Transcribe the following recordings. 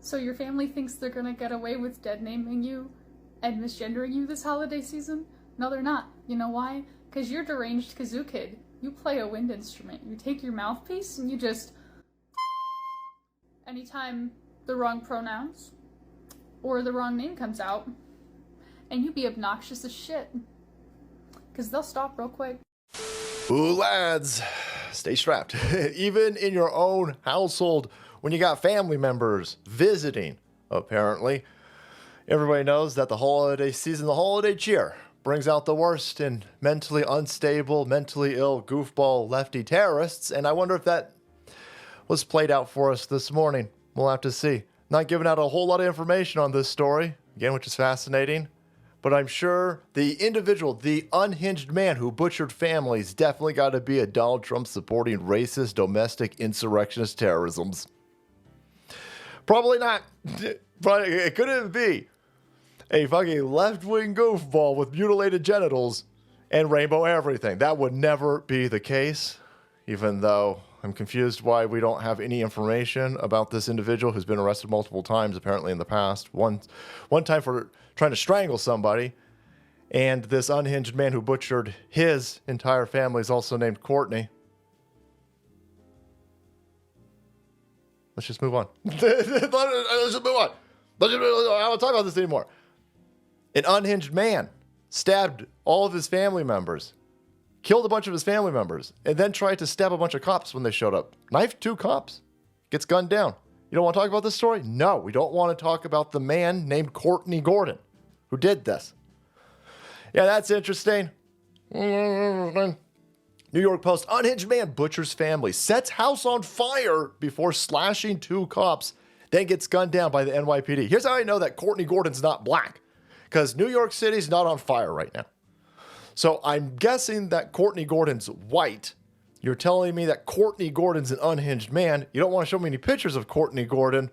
So your family thinks they're gonna get away with dead naming you and misgendering you this holiday season? No, they're not. You know why? Because you're deranged kazoo kid. You play a wind instrument. You take your mouthpiece and you just... anytime the wrong pronouns or the wrong name comes out, and you be obnoxious as shit. Because they'll stop real quick. Ooh, lads, stay strapped. Even in your own household, when you got family members visiting, apparently, everybody knows that the holiday season, the holiday cheer, brings out the worst in mentally unstable, mentally ill, goofball, lefty terrorists, and I wonder if that was played out for us this morning. We'll have to see. Not giving out a whole lot of information on this story, again, which is fascinating. But I'm sure the individual, the unhinged man who butchered families, definitely got to be a Donald Trump supporting racist, domestic, insurrectionist terrorisms. Probably not. But it couldn't be a fucking left-wing goofball with mutilated genitals and rainbow everything. That would never be the case, even though I'm confused why we don't have any information about this individual who's been arrested multiple times, apparently in the past. One time for trying to strangle somebody, and this unhinged man who butchered his entire family is also named Courtney. Let's just move on. Let's just move on. I don't want to talk about this anymore. An unhinged man stabbed all of his family members, killed a bunch of his family members, and then tried to stab a bunch of cops when they showed up. Knifed 2 cops. Gets gunned down. You don't want to talk about this story? No, we don't want to talk about the man named Courtney Gordon who did this. Yeah, that's interesting. New York Post, unhinged man butchers family, sets house on fire before slashing 2 cops, then gets gunned down by the NYPD. Here's how I know that Courtney Gordon's not black. Because New York City's not on fire right now. So I'm guessing that Courtney Gordon's white. You're telling me that Courtney Gordon's an unhinged man. You don't want to show me any pictures of Courtney Gordon.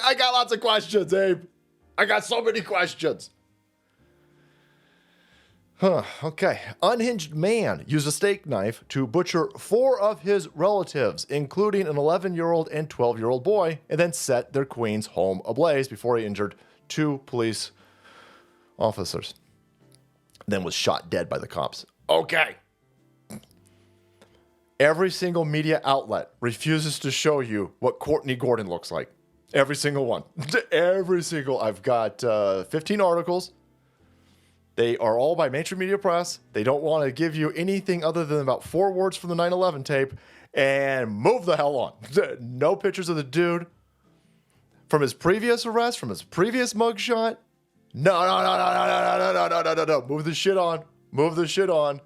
I got lots of questions, Abe. I got so many questions. Okay. Unhinged man used a steak knife to butcher 4 of his relatives, including an 11-year-old and 12-year-old boy, and then set their queen's home ablaze before he injured 2 police officers. Then was shot dead by the cops. Okay. Every single media outlet refuses to show you what Courtney Gordon looks like. Every single one. Every single. I've got 15 articles. They are all by mainstream media press. They don't want to give you anything other than about 4 words from the 9/11 tape and move the hell on. No pictures of the dude from his previous arrest, from his previous mugshot. No. Move the shit on. Move the shit on.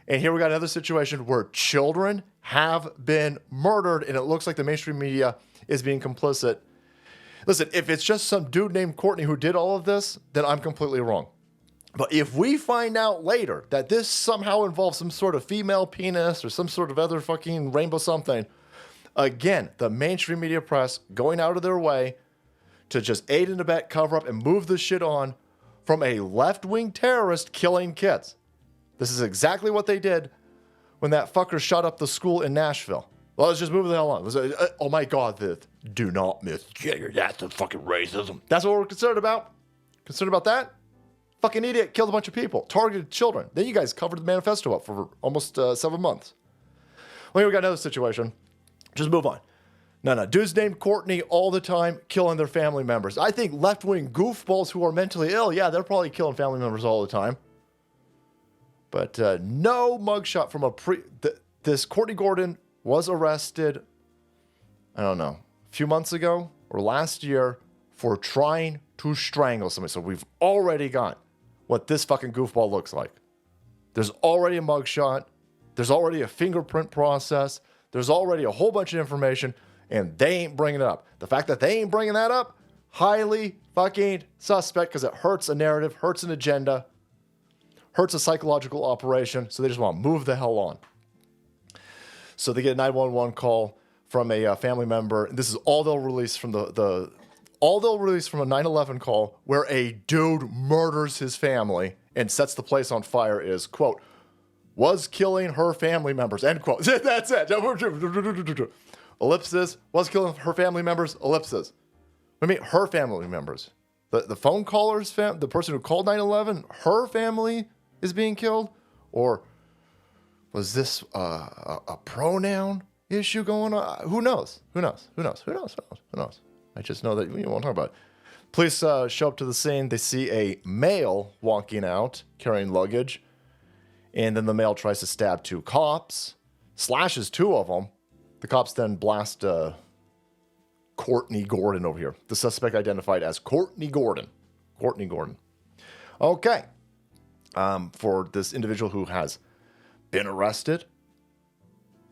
And here we got another situation where children have been murdered, and it looks like the mainstream media is being complicit. Listen, if it's just some dude named Courtney who did all of this, then I'm completely wrong. But if we find out later that this somehow involves some sort of female penis or some sort of other fucking rainbow something, again, the mainstream media press going out of their way to just aid and abet, cover up, and move this shit on from a left-wing terrorist killing kids. This is exactly what they did when that fucker shot up the school in Nashville. Well, let's just move the hell on. Oh my God, do not misgender. That's the fucking racism. That's what we're concerned about? Concerned about that? Fucking idiot killed a bunch of people, targeted children. Then you guys covered the manifesto up for almost 7 months. Well, here we got another situation. Just move on. No. Dudes named Courtney all the time, killing their family members. I think left-wing goofballs who are mentally ill, yeah, they're probably killing family members all the time. But no mugshot from this Courtney Gordon was arrested, I don't know, a few months ago or last year for trying to strangle somebody. So we've already got what this fucking goofball looks like. There's already a mugshot. There's already a fingerprint process. There's already a whole bunch of information, and they ain't bringing it up. The fact that they ain't bringing that up, highly fucking suspect, because it hurts a narrative, hurts an agenda, hurts a psychological operation, so they just want to move the hell on. So they get a 911 call from a family member. This is all they'll release from all they'll release from a 911 call where a dude murders his family and sets the place on fire is, quote, was killing her family members, end quote. That's it. Ellipsis, was killing her family members, ellipsis. I mean, her family members. The phone caller's the person who called 911, her family is being killed? Or was this a pronoun issue going on? Who knows? Who knows? I just know that we won't talk about it. Police show up to the scene. They see a male walking out, carrying luggage. And then the male tries to stab 2 cops, slashes 2 of them. The cops then blast Courtney Gordon over here. The suspect identified as Courtney Gordon. Okay. For this individual who has been arrested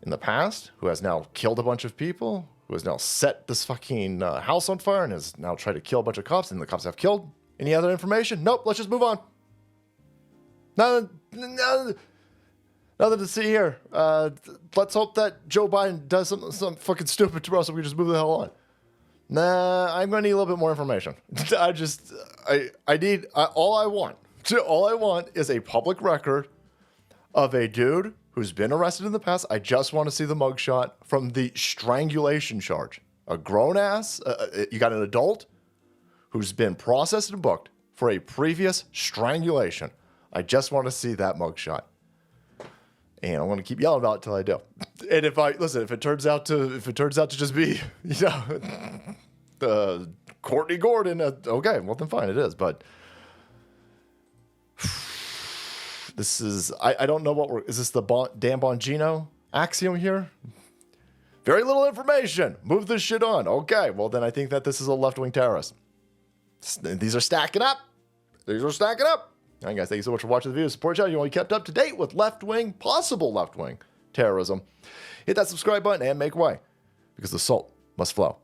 in the past, who has now killed a bunch of people, who has now set this fucking house on fire and has now tried to kill a bunch of cops, and the cops have killed. Any other information? Nope, let's just move on. Nothing to see here. Let's hope that Joe Biden does something fucking stupid tomorrow so we can just move the hell on. Nah, I'm going to need a little bit more information. All I want is a public record of a dude who's been arrested in the past. I just want to see the mugshot from the strangulation charge. A grown ass, you got an adult who's been processed and booked for a previous strangulation. I just want to see that mugshot. And I'm going to keep yelling about it till I do. And if it turns out to just be, Courtney Gordon, okay, well then fine, it is. But this is, I don't know is this the Dan Bongino axiom here? Very little information. Move this shit on. Okay, well then I think that this is a left-wing terrorist. These are stacking up. All right, guys, thank you so much for watching the video. Support the channel. You want to be kept up to date with possible left-wing terrorism. Hit that subscribe button and make way, because the salt must flow.